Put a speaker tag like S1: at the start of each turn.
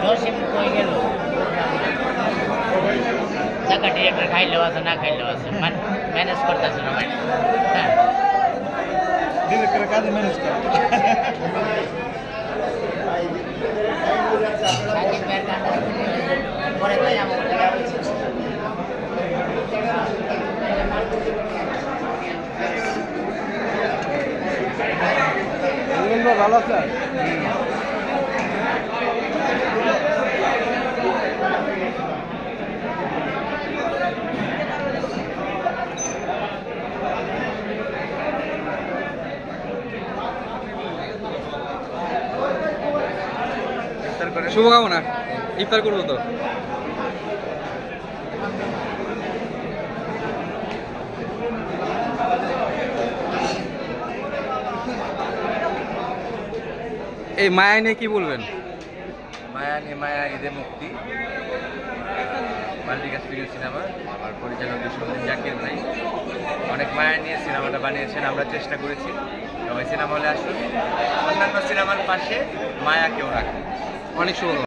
S1: জসিম কই গেল টাকা ডিরেক্টর খাইলেও আছে না খাইলেও আছে ম্যানেজ করতেছে না মানে হ্যাঁ
S2: ডিরেক্টর কাজে ম্যানেজ করে
S1: সাকিব ভাইয়ের গানটা পরে তাই আমাকে
S2: ভালো আছে
S3: শুভকামনা ইফতার করবো তো এই মায়া নিয়ে কি বলবেন?
S4: মায়া ঈদে মুক্তি মাল্টিকাস্ট সিনেমা আমার পরিচালক বিশ্বজিৎ জাকির ভাই অনেক মায়া নিয়ে সিনেমাটা বানিয়েছেন। আমরা চেষ্টা করেছি সবাই সিনেমা হলে আসুন, অন্যান্য সিনেমার পাশে মায়াকেও রাখুন।
S3: অনেক শুভ।